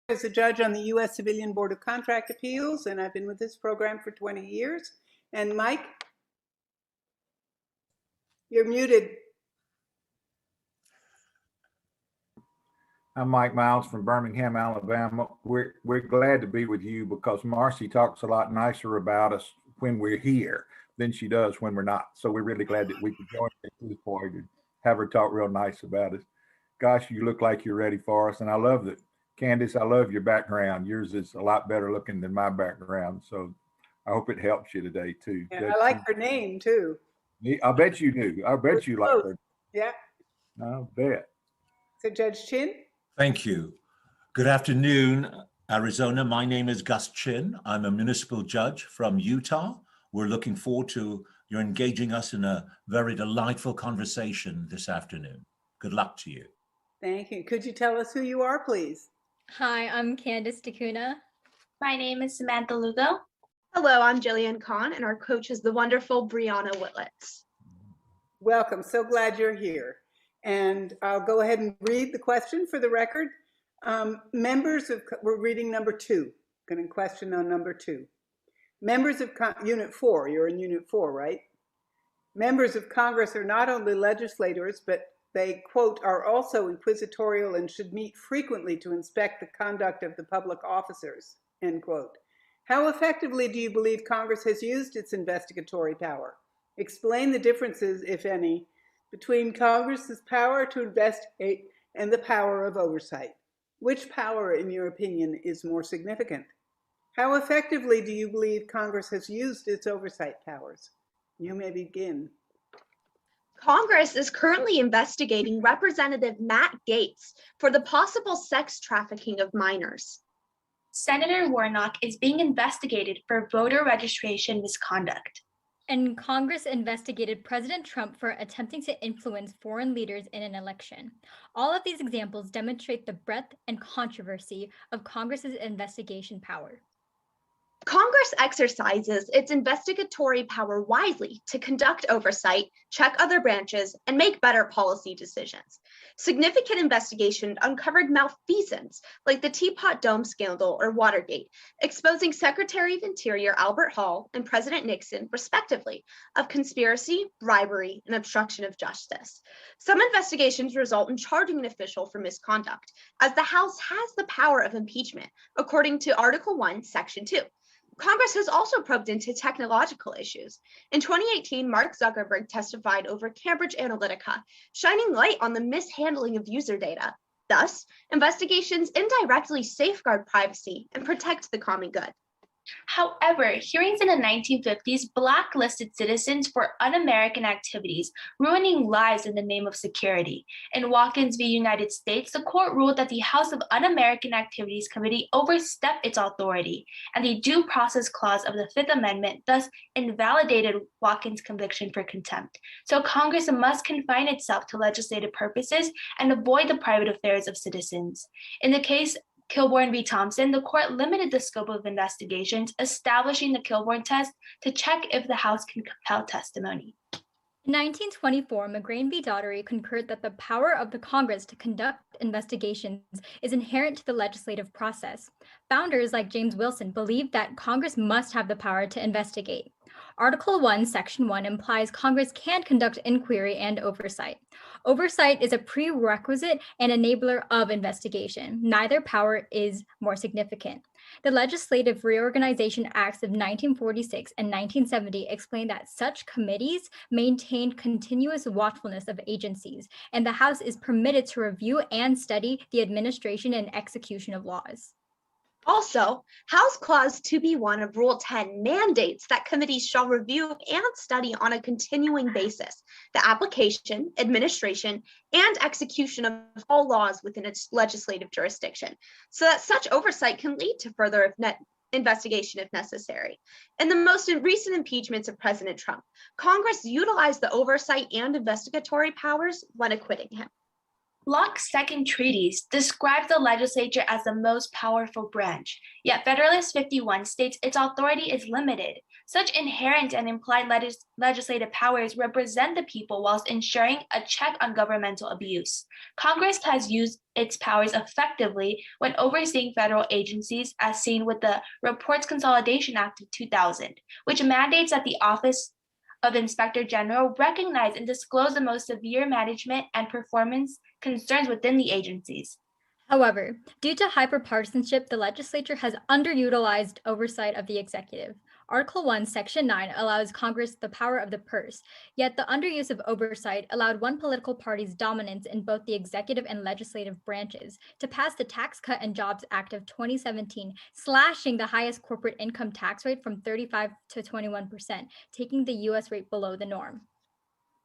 As a judge on the U.S. Civilian Board of Contract Appeals, and I've been with this program for 20 years. And Mike, you're muted. I'm Mike Miles from Birmingham, Alabama. We're glad to be with you because Marcy talks a lot nicer about us when we're here than she does when we're not. So we're really glad that we could join this point and have her talk real nice about us. Gosh, you look like you're ready for us. And I love that. Candace, I love your background. Yours is a lot better looking than my background. So I hope it helps you today too. Yeah, I like her name too. I bet you do. I bet you like her. Yeah. I bet. So Judge Chin. Thank you. Good afternoon, Arizona. My name is Gus Chin. I'm a municipal judge from Utah. We're looking forward to your engaging us in a very delightful conversation this afternoon. Good luck to you. Thank you. Could you tell us who you are, please? Hi, I'm Candace DeCuna. My name is Samantha Lugo. Hello, I'm Jillian Kahn, and our coach is the wonderful Brianna Whitlitz. Welcome. So glad you're here. And I'll go ahead and read the question for the record. We're reading number 2. Going to question on number 2. Members of Unit 4, you're in Unit 4, right? Members of Congress are not only legislators, but they, quote, are also inquisitorial and should meet frequently to inspect the conduct of the public officers, end quote. How effectively do you believe Congress has used its investigatory power? Explain the differences, if any, between Congress's power to investigate and the power of oversight. Which power, in your opinion, is more significant? How effectively do you believe Congress has used its oversight powers? You may begin. Congress is currently investigating Representative Matt Gaetz for the possible sex trafficking of minors. Senator Warnock is being investigated for voter registration misconduct. And Congress investigated President Trump for attempting to influence foreign leaders in an election. All of these examples demonstrate the breadth and controversy of Congress's investigation power. Congress exercises its investigatory power wisely to conduct oversight, check other branches, and make better policy decisions. Significant investigation uncovered malfeasance like the Teapot Dome scandal or Watergate, exposing Secretary of Interior Albert Hall and President Nixon, respectively, of conspiracy, bribery, and obstruction of justice. Some investigations result in charging an official for misconduct, as the House has the power of impeachment, according to Article 1, Section 2. Congress has also probed into technological issues. In 2018, Mark Zuckerberg testified over Cambridge Analytica, shining light on the mishandling of user data. Thus, investigations indirectly safeguard privacy and protect the common good. However, hearings in the 1950s blacklisted citizens for un-American activities, ruining lives in the name of security. In Watkins v. United States, the court ruled that the House of Un-American Activities Committee overstepped its authority, and the Due Process Clause of the Fifth Amendment thus invalidated Watkins' conviction for contempt. So Congress must confine itself to legislative purposes and avoid the private affairs of citizens. In the case Kilbourne v. Thompson, the court limited the scope of investigations, establishing the Kilbourne test to check if the House can compel testimony. In 1924, McGrain v. Daugherty concurred that the power of the Congress to conduct investigations is inherent to the legislative process. Founders like James Wilson believed that Congress must have the power to investigate. Article 1, Section 1 implies Congress can conduct inquiry and oversight. Oversight is a prerequisite and enabler of investigation. Neither power is more significant. The Legislative Reorganization Acts of 1946 and 1970 explain that such committees maintain continuous watchfulness of agencies, and the House is permitted to review and study the administration and execution of laws. Also, House Clause 2B1 of Rule 10 mandates that committees shall review and study on a continuing basis the application, administration, and execution of all laws within its legislative jurisdiction, so that such oversight can lead to further investigation if necessary. In the most recent impeachments of President Trump, Congress utilized the oversight and investigatory powers when acquitting him. Locke's second treatise describes the legislature as the most powerful branch, yet Federalist 51 states its authority is limited. Such inherent and implied legislative powers represent the people whilst ensuring a check on governmental abuse. Congress has used its powers effectively when overseeing federal agencies, as seen with the Reports Consolidation Act of 2000, which mandates that the Office of Inspector General recognize and disclose the most severe management and performance concerns within the agencies. However, due to hyperpartisanship, the legislature has underutilized oversight of the executive. Article 1, Section 9 allows Congress the power of the purse, yet the underuse of oversight allowed one political party's dominance in both the executive and legislative branches to pass the Tax Cut and Jobs Act of 2017, slashing the highest corporate income tax rate from 35 to 21%, taking the US rate below the norm.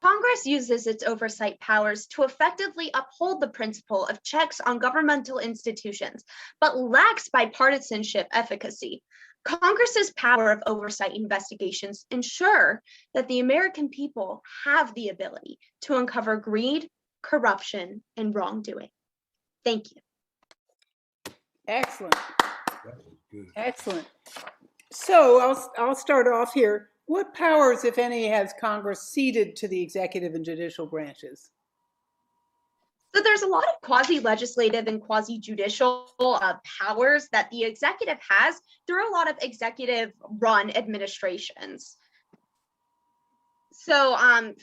Congress uses its oversight powers to effectively uphold the principle of checks on governmental institutions, but lacks bipartisanship efficacy. Congress's power of oversight investigations ensure that the American people have the ability to uncover greed, corruption, and wrongdoing. Thank you. Excellent. That was good. Excellent. So I'll start off here. What powers, if any, has Congress ceded to the executive and judicial branches? So there's a lot of quasi-legislative and quasi-judicial powers that the executive has through a lot of executive-run administrations. So,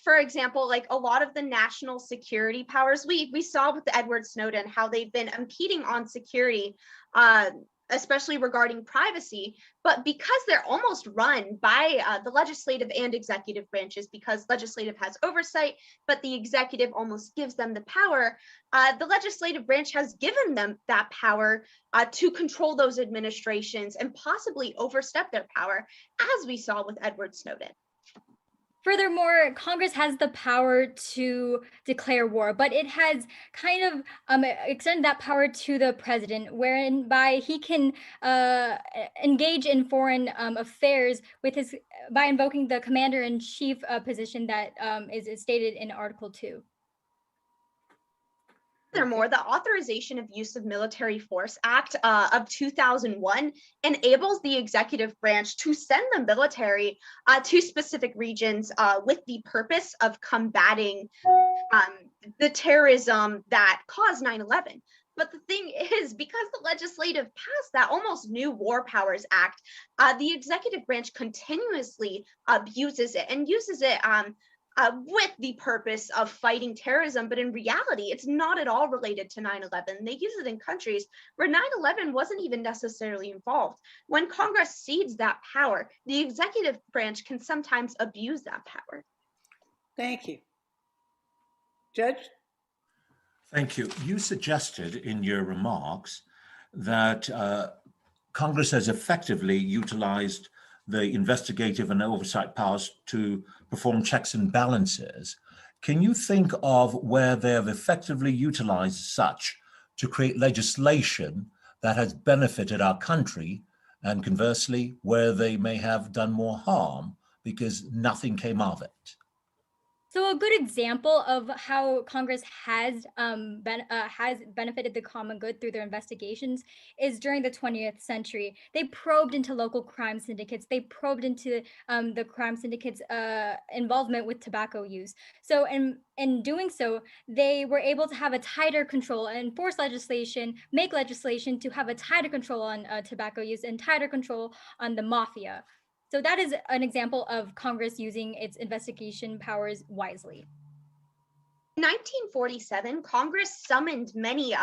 for example, like a lot of the national security powers, we saw with Edward Snowden how they've been impeding on security, especially regarding privacy, but because they're almost run by the legislative and executive branches, because legislative has oversight, but the executive almost gives them the power, the legislative branch has given them that power to control those administrations and possibly overstep their power, as we saw with Edward Snowden. Furthermore, Congress has the power to declare war, but it has kind of extended that power to the president, whereby he can engage in foreign affairs with by invoking the commander-in-chief position that is stated in Article 2. Furthermore, the Authorization of Use of Military Force Act of 2001 enables the executive branch to send the military to specific regions with the purpose of combating the terrorism that caused 9/11. But the thing is, because the legislative passed that almost new War Powers Act, the executive branch continuously abuses it and uses it with the purpose of fighting terrorism, but in reality, it's not at all related to 9/11. They use it in countries where 9/11 wasn't even necessarily involved. When Congress cedes that power, the executive branch can sometimes abuse that power. Thank you. Judge? Thank you. You suggested in your remarks that Congress has effectively utilized the investigative and oversight powers to perform checks and balances. Can you think of where they have effectively utilized such to create legislation that has benefited our country, and conversely, where they may have done more harm because nothing came of it? So a good example of how Congress has benefited the common good through their investigations is during the 20th century. They probed into local crime syndicates. They probed into the crime syndicates' involvement with tobacco use. So in doing so, they were able to have a tighter control and enforce legislation, make legislation to have a tighter control on tobacco use and tighter control on the mafia. So that is an example of Congress using its investigation powers wisely. In 1947, Congress summoned many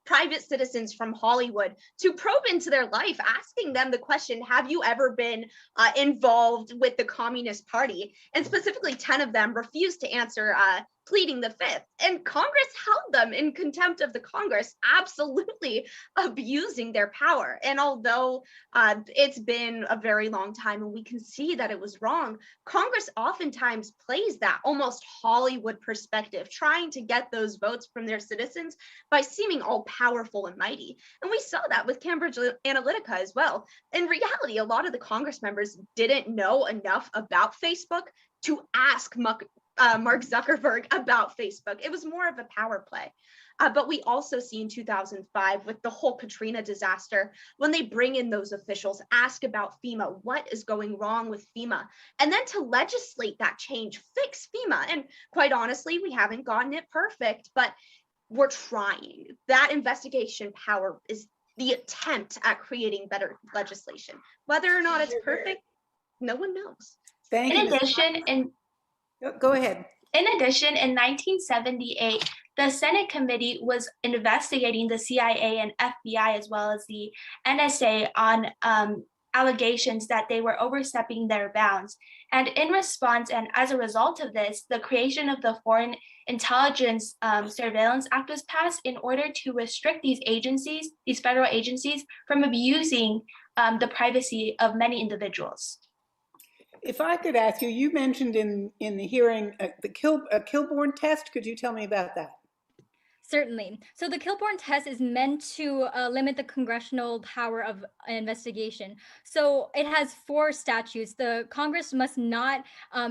private citizens from Hollywood to probe into their life, asking them the question, have you ever been involved with the Communist Party? And specifically 10 of them refused to answer, pleading the fifth. And Congress held them in contempt of the Congress, absolutely abusing their power. And although it's been a very long time and we can see that it was wrong, Congress oftentimes plays that almost Hollywood perspective, trying to get those votes from their citizens by seeming all powerful and mighty. And we saw that with Cambridge Analytica as well. In reality, a lot of the Congress members didn't know enough about Facebook to ask Mark Zuckerberg about Facebook. It was more of a power play. But we also see in 2005 with the whole Katrina disaster, when they bring in those officials, ask about FEMA, what is going wrong with FEMA, and then to legislate that change, fix FEMA. And quite honestly, we haven't gotten it perfect, but we're trying. That investigation power is the attempt at creating better legislation. Whether or not it's perfect, no one knows. Thank In you. addition, Go ahead. In 1978, the Senate committee was investigating the CIA and FBI as well as the NSA on allegations that they were overstepping their bounds. And in response, and as a result of this, the creation of the Foreign Intelligence Surveillance Act was passed in order to restrict these agencies, these federal agencies, from abusing the privacy of many individuals. If I could ask you, you mentioned in the hearing the Kilbourne test. Could you tell me about that? Certainly. So the Kilbourne test is meant to limit the congressional power of an investigation. So it has 4 statutes. The Congress must not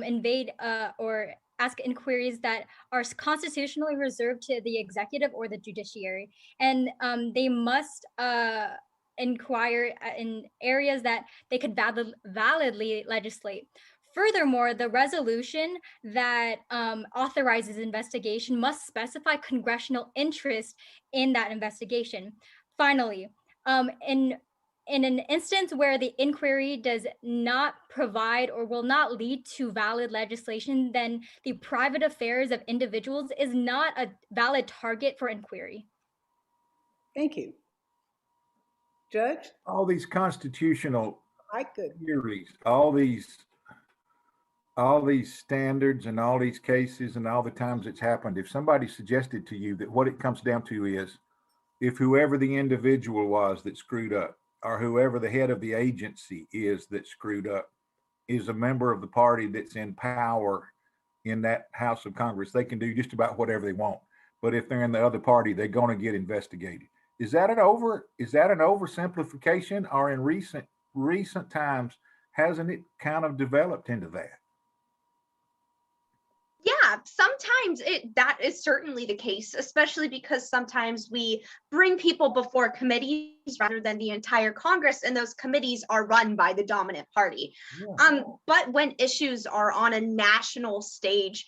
invade or ask inquiries that are constitutionally reserved to the executive or the judiciary. And they must inquire in areas that they could validly legislate. Furthermore, the resolution that authorizes investigation must specify congressional interest in that investigation. Finally, in an instance where the inquiry does not provide or will not lead to valid legislation, then the private affairs of individuals is not a valid target for inquiry. Thank you. Judge? All these constitutional I could. theories, all these standards and all these cases and all the times it's happened, if somebody suggested to you that what it comes down to is if whoever the individual was that screwed up or whoever the head of the agency is that screwed up is a member of the party that's in power in that House of Congress, they can do just about whatever they want. But if they're in the other party, they're going to get investigated. Is that an oversimplification, or in recent times hasn't it kind of developed into that? Yeah, sometimes that is certainly the case, especially because sometimes we bring people before committees rather than the entire Congress, and those committees are run by the dominant party. Yeah. But when issues are on a national stage,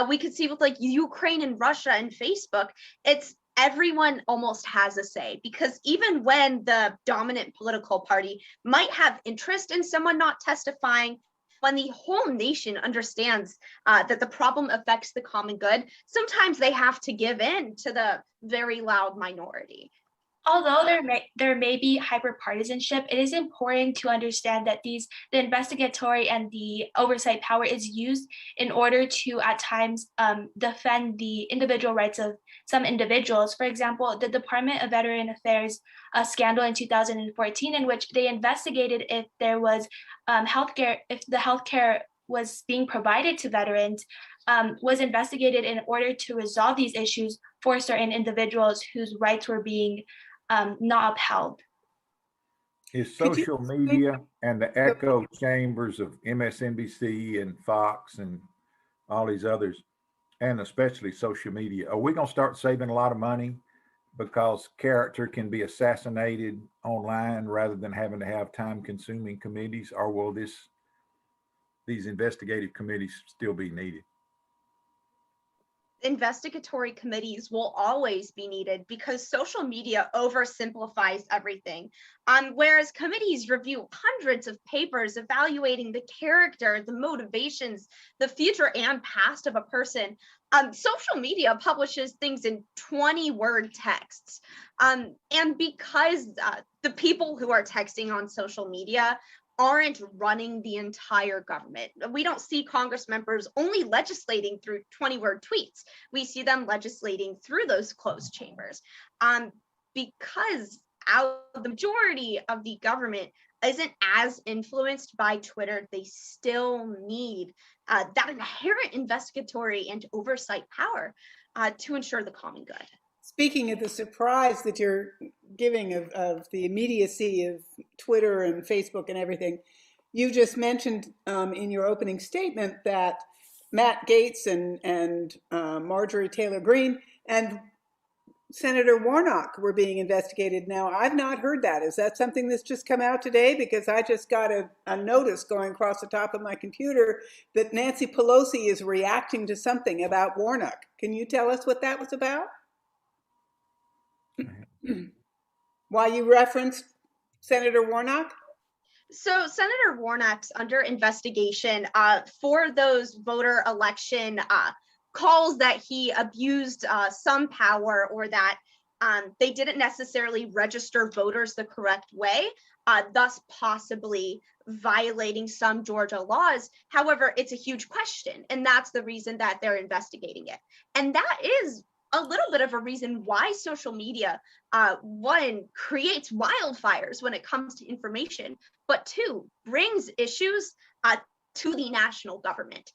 we could see with like Ukraine and Russia and Facebook, it's everyone almost has a say, because even when the dominant political party might have interest in someone not testifying, when the whole nation understands that the problem affects the common good, sometimes they have to give in to the very loud minority. Although there may be hyperpartisanship, it is important to understand that the investigatory and the oversight power is used in order to, at times, defend the individual rights of some individuals. For example, the Department of Veteran Affairs scandal in 2014, in which they investigated if there was if the healthcare was being provided to veterans, was investigated in order to resolve these issues for certain individuals whose rights were being not upheld. Is social media and the echo chambers of MSNBC and Fox and all these others, and especially social media, are we going to start saving a lot of money because character can be assassinated online rather than having to have time-consuming committees, or will these investigative committees still be needed? Investigatory committees will always be needed because social media oversimplifies everything. Whereas committees review hundreds of papers evaluating the character, the motivations, the future and past of a person, social media publishes things in 20-word texts. And because the people who are texting on social media aren't running the entire government. We don't see Congress members only legislating through 20-word tweets. We see them legislating through those closed chambers. Because the majority of the government isn't as influenced by Twitter, they still need that inherent investigatory and oversight power to ensure the common good. Speaking of the surprise that you're giving of the immediacy of Twitter and Facebook and everything, you just mentioned in your opening statement that Matt Gaetz and Marjorie Taylor Greene and Senator Warnock were being investigated now. I've not heard that. Is that something that's just come out today? Because I just got a notice going across the top of my computer that Nancy Pelosi is reacting to something about Warnock. Can you tell us what that was about? Why you referenced Senator Warnock? So Senator Warnock's under investigation for those voter election calls that he abused some power, or that they didn't necessarily register voters the correct way, thus possibly violating some Georgia laws. However, it's a huge question, and that's the reason that they're investigating it. And that is a little bit of a reason why social media, one, creates wildfires when it comes to information, but two, brings issues to the national government.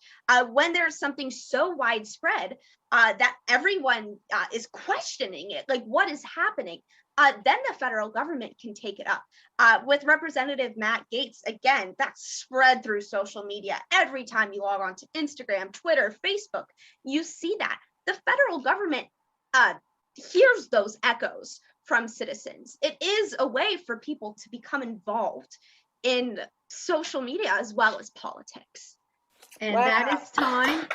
When there's something so widespread that everyone is questioning it, like what is happening, then the federal government can take it up. With Representative Matt Gaetz, again, that's spread through social media. Every time you log on to Instagram, Twitter, Facebook, you see that. The federal government hears those echoes from citizens. It is a way for people to become involved in social media as well as politics. And that is time.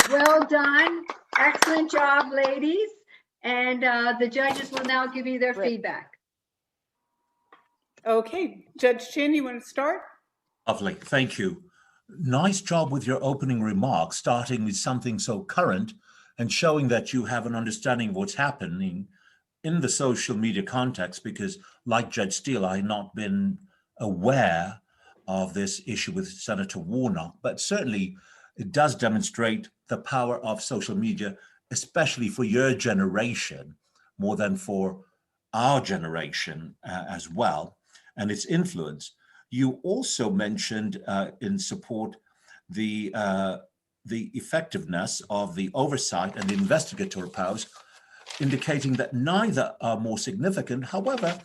Well done. Excellent job, ladies. And the judges will now give you their feedback. Okay, Judge Chin, you want to start? Lovely, thank you. Nice job with your opening remarks, starting with something so current and showing that you have an understanding of what's happening in the social media context, because like Judge Steele, I had not been aware of this issue with Senator Warnock, but certainly it does demonstrate the power of social media, especially for your generation, more than for our generation as well, and its influence. You also mentioned in support the effectiveness of the oversight and the investigatory powers, indicating that neither are more significant. However,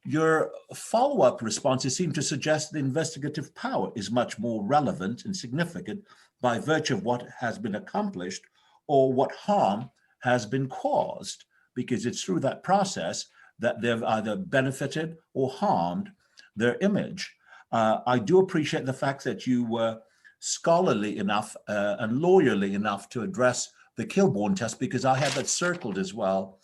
your follow-up responses seem to suggest the investigative power is much more relevant and significant by virtue of what has been accomplished or what harm has been caused, because it's through that process that they've either benefited or harmed their image. I do appreciate the fact that you were scholarly enough and lawyerly enough to address the Kilbourne test, because I have that circled as well.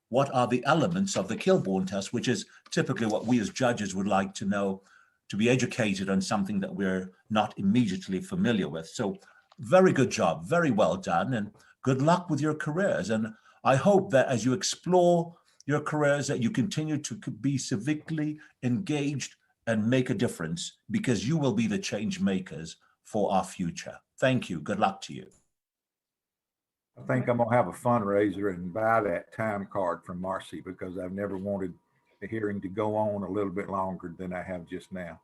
What are the elements of the Kilbourne test, which is typically what we as judges would like to know, to be educated on something that we're not immediately familiar with. So very good job, very well done, and good luck with your careers. And I hope that as you explore your careers, that you continue to be civically engaged and make a difference, because you will be the change makers for our future. Thank you. Good luck to you. I think I'm gonna have a fundraiser and buy that time card from Marcy, because I've never wanted the hearing to go on a little bit longer than I have just now.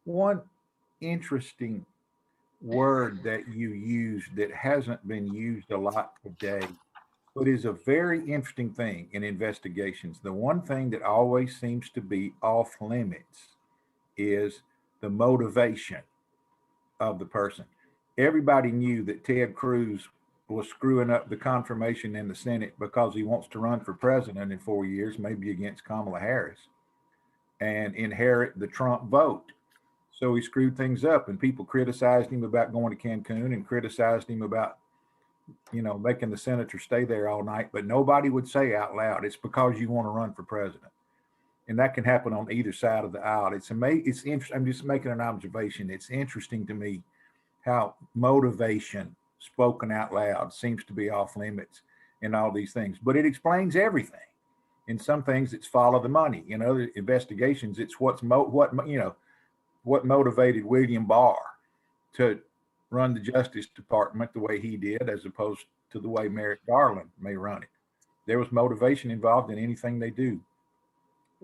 One interesting word that you used that hasn't been used a lot today, but is a very interesting thing in investigations. The one thing that always seems to be off limits is the motivation of the person. Everybody knew that Ted Cruz was screwing up the confirmation in the Senate because he wants to run for president in 4 years, maybe against Kamala Harris, and inherit the Trump vote. So he screwed things up, and people criticized him about going to Cancun and criticized him about, making the senator stay there all night, but nobody would say out loud, it's because you want to run for president. And that can happen on either side of the aisle. It's amazing. It's interesting. I'm just making an observation. It's interesting to me how motivation spoken out loud seems to be off limits in all these things, but it explains everything. In some things, it's follow the money. In other investigations, it's what motivated William Barr to run the Justice Department the way he did, as opposed to the way Merrick Garland may run it. There was motivation involved in anything they do.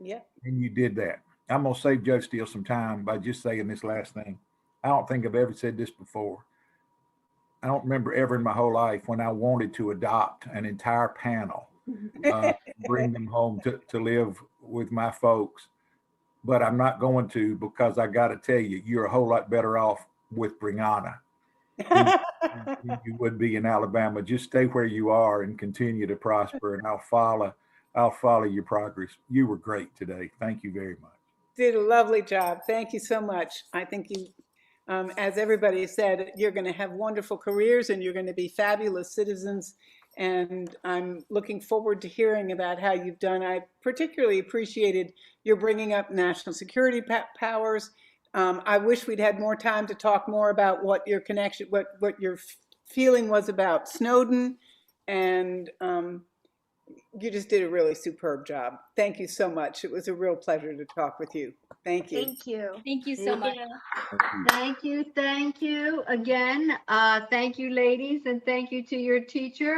Yeah. And you did that. I'm going to save Judge Steele some time by just saying this last thing. I don't think I've ever said this before. I don't remember ever in my whole life when I wanted to adopt an entire panel, bring them home to live with my folks. But I'm not going to, because I got to tell you, you're a whole lot better off with Brianna. you would be in Alabama. Just stay where you are and continue to prosper, and I'll follow your progress. You were great today. Thank you very much. Did a lovely job. Thank you so much. I think you, as everybody said, you're going to have wonderful careers and you're going to be fabulous citizens. And I'm looking forward to hearing about how you've done. I particularly appreciated your bringing up national security powers. I wish we'd had more time to talk more about what your connection, what your feeling was about Snowden. And you just did a really superb job. Thank you so much. It was a real pleasure to talk with you. Thank you. Thank you. Thank you so much. Thank you. Thank you again. Thank you, ladies, and thank you to your teacher.